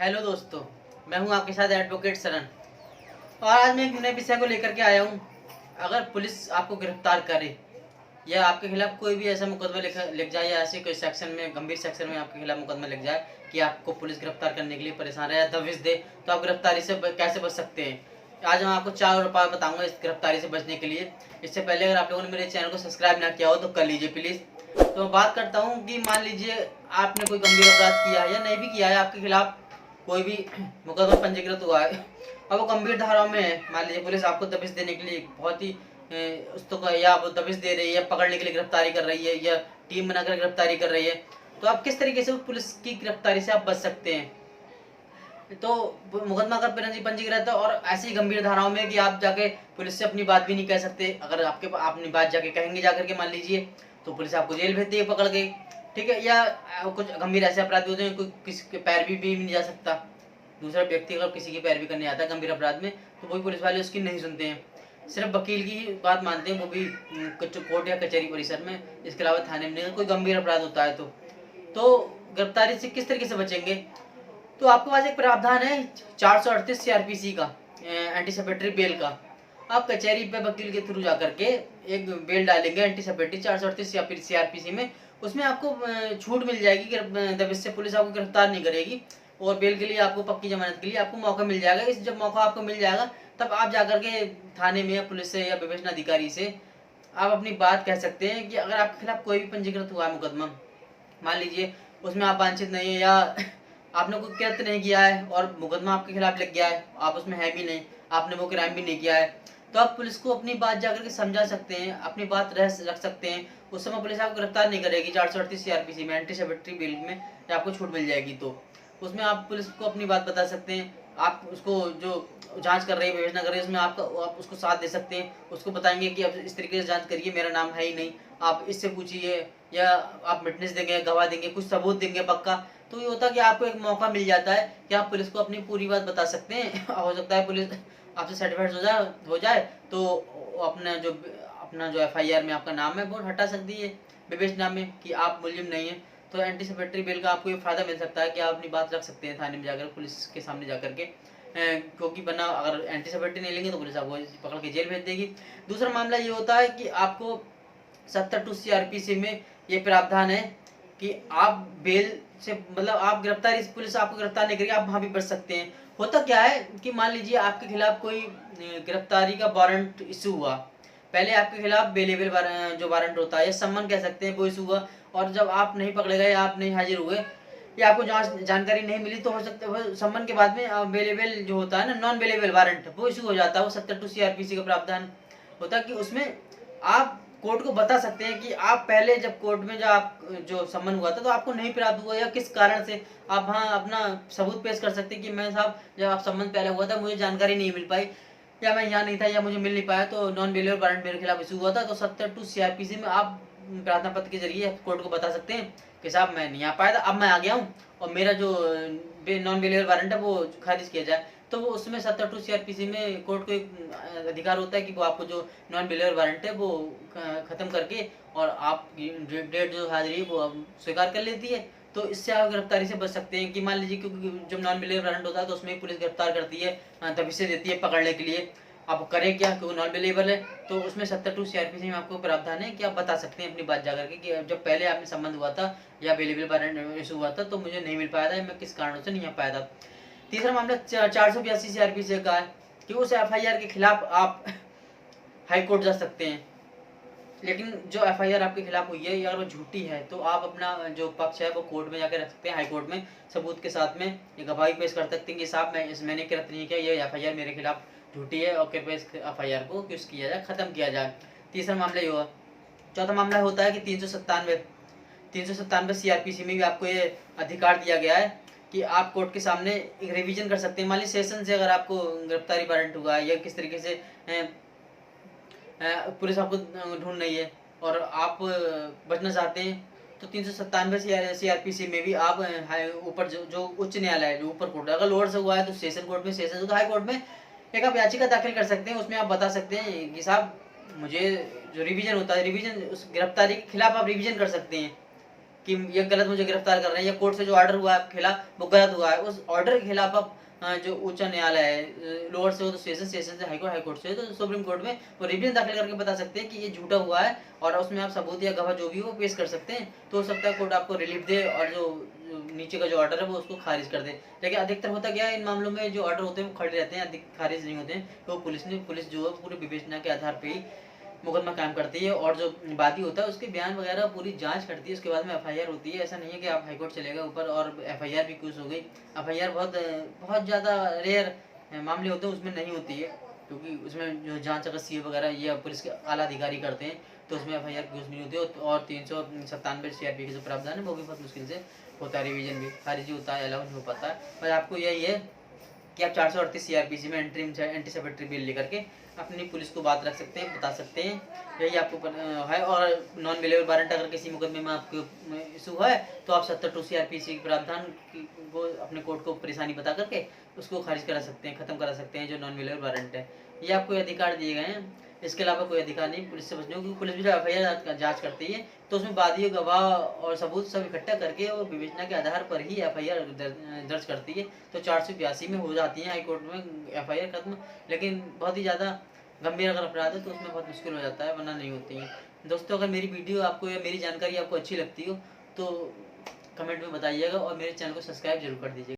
Hello दोस्तों, मैं हूं आपके साथ एडवोकेट सरन। और आज मैं एक नए विषय को लेकर के आया हूं। अगर पुलिस आपको गिरफ्तार करे या आपके खिलाफ कोई भी ऐसा मुकदमा लिख जाए या ऐसे कोई सेक्शन में, गंभीर सेक्शन में आपके खिलाफ मुकदमा लिख जाए कि आपको पुलिस गिरफ्तार करने के लिए परेशान है या दबिश दे, तो आप गिरफ्तारी से कैसे बच सकते हैं। आज मैं आपको 4 उपाय बताऊंगा इस गिरफ्तारी से बचने के लिए। इससे पहले अगर आप लोगों ने मेरे चैनल को सब्सक्राइब ना किया हो तो कर लीजिए प्लीज़। तो मैं बात करता हूँ कि मान लीजिए आपने कोई गंभीर अपराध किया है या नहीं भी किया है, आपके खिलाफ कोई भी मुकदमा पंजीकृत हुआ है और वो गंभीर धाराओं में है। मान लीजिए पुलिस आपको दबिश देने के लिए बहुत ही उसको या वो दबिश दे रही है, पकड़ने के लिए गिरफ्तारी कर रही है या टीम बनाकर गिरफ्तारी कर रही है, तो आप किस तरीके से पुलिस की गिरफ्तारी से आप बच सकते हैं। तो मुकदमा अगर पंजीकृत है और ऐसी गंभीर धाराओं में कि आप जाके पुलिस से अपनी बात भी नहीं कह सकते, अगर आपके अपनी बात जाके कहेंगे जाकर के मान लीजिए, तो पुलिस आपको जेल भेजती है पकड़ के, ठीक है। या कुछ गंभीर ऐसे अपराध होते हैं कोई किसी के पैरवी भी नहीं जा सकता। दूसरा व्यक्ति अगर किसी की पैरवी करने आता है गंभीर अपराध में, तो वही पुलिस वाले उसकी नहीं सुनते हैं, सिर्फ वकील की ही बात मानते हैं, वो भी कोर्ट या कचहरी परिसर में। इसके अलावा थाने में नहीं। कोई गंभीर अपराध होता है तो गिरफ्तारी से किस तरीके से बचेंगे। तो आपके पास एक प्रावधान है 438 सीआरपीसी का, एंटीसिपेटरी बेल का। आप कचहरी पे वकील के थ्रू जाकर के एक बेल डालेंगे एंटीसिपेटरी 438 सीआरपीसी में, उसमें आपको छूट मिल जाएगी कि जब इससे पुलिस आपको गिरफ्तार नहीं करेगी, और बेल के लिए आपको पक्की जमानत के लिए आपको मौका मिल जाएगा। इस जब मौका आपको मिल जाएगा तब आप जाकर के थाने में या पुलिस से या विवेचना अधिकारी से आप अपनी बात कह सकते हैं कि अगर आपके खिलाफ कोई भी पंजीकृत हुआ है मुकदमा, मान लीजिए उसमें आप वांछित नहीं है या आपने कोई कृत्य नहीं किया है और मुकदमा आपके खिलाफ लग गया है, आप उसमें है भी नहीं, आपने वो क्राइम भी नहीं किया है, तो आप पुलिस को अपनी बात जाकर के समझा सकते हैं, अपनी बात रख सकते हैं। उस समय पुलिस आपको गिरफ्तार नहीं करेगी। 438 सीआरपीसी में एंटीसिपेटरी बिल में आपको छूट मिल जाएगी, तो उसमें आप पुलिस को अपनी बात बता सकते हैं। आप उसको जो जांच कर रही है, विवेचना कर रही है, उसमें आप उसको साथ दे सकते हैं। उसको बताएंगे कि अब इस तरीके से जांच करिए, मेरा नाम है ही नहीं, आप इससे पूछिए, या आप विटनेस देंगे, गवाह देंगे, कुछ सबूत देंगे पक्का। तो ये होता है कि आपको एक मौका मिल जाता है कि आप पुलिस को अपनी पूरी बात बता सकते हैं। हो सकता है पुलिस आपसे सर्टिफाइड हो जाए तो अपना जो एफआईआर में आपका नाम है वो हटा सकती है विवेचना में कि आप मुलजिम नहीं है। तो एंटीसिपेटरी बिल का आपको ये फायदा मिल सकता है कि आप अपनी बात रख सकते हैं थाने में जाकर, पुलिस के सामने जाकर के, क्योंकि वरना अगर एंटीसिपेटरी नहीं लेंगे तो पुलिस आपको पकड़ के जेल भेज देगी। दूसरा मामला ये होता है कि आपको 72 सीआरपीसी में ये प्रावधान है कि आप बेल से, मतलब आप गिरफ्तारी, पुलिस आपको गिरफ्तार नहीं करेगी, आप वहाँ भी बच सकते हैं। होता क्या है कि मान लीजिए आपके खिलाफ कोई गिरफ्तारी का वारंट इशू हुआ, पहले आपके खिलाफ बेलेबल जो वारंट होता है या सम्मन कह सकते हैं, वो इशू हुआ, और जब आप नहीं पकड़े गए, आप नहीं हाजिर हुए या आपको जानकारी नहीं मिली, तो हो सकता है सम्मन के बाद में बेलेबल जो होता है ना, नॉन बेलेबल वारंट, वो इशू हो जाता है। वो 72 सीआरपीसी का प्रावधान होता है कि उसमें आप कोर्ट को बता सकते हैं कि आप पहले जब कोर्ट में जो सम्मन हुआ था तो आपको नहीं प्राप्त हुआ या किस कारण से, आप वहाँ अपना सबूत पेश कर सकते हैं कि मैं साहब जब आप सम्मन पहले हुआ था मुझे जानकारी नहीं मिल पाई, या मैं यहाँ नहीं था, या मुझे मिल नहीं पाया, तो नॉन बेलेबल वारंट मेरे खिलाफ इशू हुआ था। तो 72 सीआरपीसी में आप प्रार्थना पत्र के जरिए कोर्ट को बता सकते हैं कि साहब मैं नहीं आ पाया था, अब मैं आ गया हूँ और मेरा जो नॉन बेलेबल वारंट है वो खारिज किया जाए। तो वो उसमें 72 सीआरपीसी में कोर्ट को एक अधिकार होता है कि वो आपको जो नॉन बेलेबल वारंट है वो खत्म करके और आप डेट जो हाजिरी है वो स्वीकार कर लेती है। तो इससे आप गिरफ्तारी से बच सकते हैं कि मान लीजिए, क्योंकि जब नॉन बेलेबल वारंट होता है तो उसमें पुलिस गिरफ्तार करती है, तभी से देती है पकड़ने के लिए। आप करें क्या, क्योंकि नॉन बेलेबल है, तो उसमें 72 सीआरपीसी में आपको प्रावधान है कि आप बता सकते हैं अपनी बात जाकर के कि जब पहले आपने संबंध हुआ था या बेलेबल वारंट इशू हुआ था तो मुझे नहीं मिल पाया था, मैं किस कारणों से नहीं आ पाया था। तीसरा मामला 482 सीआरपीसी का है कि उस एफआईआर के खिलाफ आप हाई कोर्ट जा सकते हैं, लेकिन जो एफआईआर आपके खिलाफ हुई है अगर वो झूठी है तो आप अपना जो पक्ष है वो कोर्ट में जाकर रख सकते हैं, हाई कोर्ट में सबूत के साथ में एक गवाही पेश कर सकते हैं कि साहब मैंने कृत्य नहीं किया, ये एफआईआर मेरे खिलाफ झूठी है और कृपया इस एफआईआर को किस किया जाए, खत्म किया जाए। तीसरा मामला ये हुआ। चौथा मामला होता है कि 397 सीआरपीसी में भी आपको ये अधिकार दिया गया है कि आप कोर्ट के सामने एक रिवीजन कर सकते हैं। मान लीजिए सेशन से अगर आपको गिरफ्तारी वारंट हुआ है या किस तरीके से पुलिस आपको ढूंढ रही है और आप बचना चाहते हैं, तो 397 सीआरपीसी में भी आप ऊपर जो उच्च न्यायालय है, जो ऊपर कोर्ट है, अगर लोअर से हुआ है तो सेशन कोर्ट में, सेशन तो हाई कोर्ट में एक आप याचिका दाखिल कर सकते हैं। उसमें आप बता सकते हैं कि साहब मुझे जो रिवीजन होता है, रिवीजन उस गिरफ्तारी के खिलाफ आप रिवीजन कर सकते हैं कि ये गलत मुझे गिरफ्तार कर रहे हैं, या कोर्ट से जो ऑर्डर हुआ है आपके खिलाफ वो गलत हुआ है, उस ऑर्डर के खिलाफ आप जो उच्च न्यायालय है, लोअर से हो तो सेशन से हाईकोर्ट से तो सुप्रीम कोर्ट में वो रिवीजन दाखिल करके बता सकते हैं कि ये झूठा हुआ है, और उसमें आप सबूत या गवाह जो भी हो पेश कर सकते हैं। तो हो सकता है कोर्ट आपको रिलीफ दे और जो नीचे का जो ऑर्डर है वो उसको खारिज कर दे। लेकिन अधिकतर होता क्या है इन मामलों में, जो ऑर्डर होते हैं वो खड़े रहते हैं, अधिक खारिज नहीं होते हैं। तो पुलिस जो है पूरी विवेचना के आधार पर ही मुकदमा कायम करती है, और जो वादी होता है उसके बयान वगैरह पूरी जांच करती है, उसके बाद में एफआईआर होती है। ऐसा नहीं है कि आप हाईकोर्ट चले गए ऊपर और एफआईआर भी कुछ हो गई। एफआईआर बहुत ज़्यादा रेयर मामले होते हैं उसमें नहीं होती है, क्योंकि उसमें जो जांच अगर सीए वगैरह ये पुलिस के आला अधिकारी करते हैं तो उसमें एफआईआर कुछ नहीं होती है। और 397 सीआरपी के जो प्रावधान है वो भी बहुत मुश्किल से होता है, रिवीजन भी खारिज होता है, अलाउ नहीं हो पाता है। पर आपको यही है कि आप 438 सीआरपीसी में एंटीसिपेटरी बिल लेकर के अपनी पुलिस को बात रख सकते हैं, बता सकते हैं, यही आपको है। और नॉन बेलेबल वारंट अगर किसी मुकदमे में आपको इशू है तो आप 72 सीआरपीसी के प्रावधान को अपने कोर्ट को परेशानी बता करके उसको खारिज करा सकते हैं, खत्म करा सकते हैं जो नॉन बेलेबल वारंट है। ये आपको अधिकार दिए गए हैं, इसके अलावा कोई अधिकार नहीं पुलिस से बचने को, क्योंकि पुलिस भी जो एफआईआर जांच करती है तो उसमें वादी, गवाह और सबूत सब इकट्ठा करके और विवेचना के आधार पर ही एफआईआर दर्ज करती है। तो 482 में हो जाती है हाईकोर्ट में एफआईआर खत्म। लेकिन बहुत ही ज़्यादा गंभीर अगर अपराध है तो उसमें बहुत मुश्किल हो जाता है, वरना नहीं होती है। दोस्तों, अगर मेरी वीडियो आपको या मेरी जानकारी आपको अच्छी लगती हो तो कमेंट में बताइएगा, और मेरे चैनल को सब्सक्राइब जरूर कर दीजिएगा।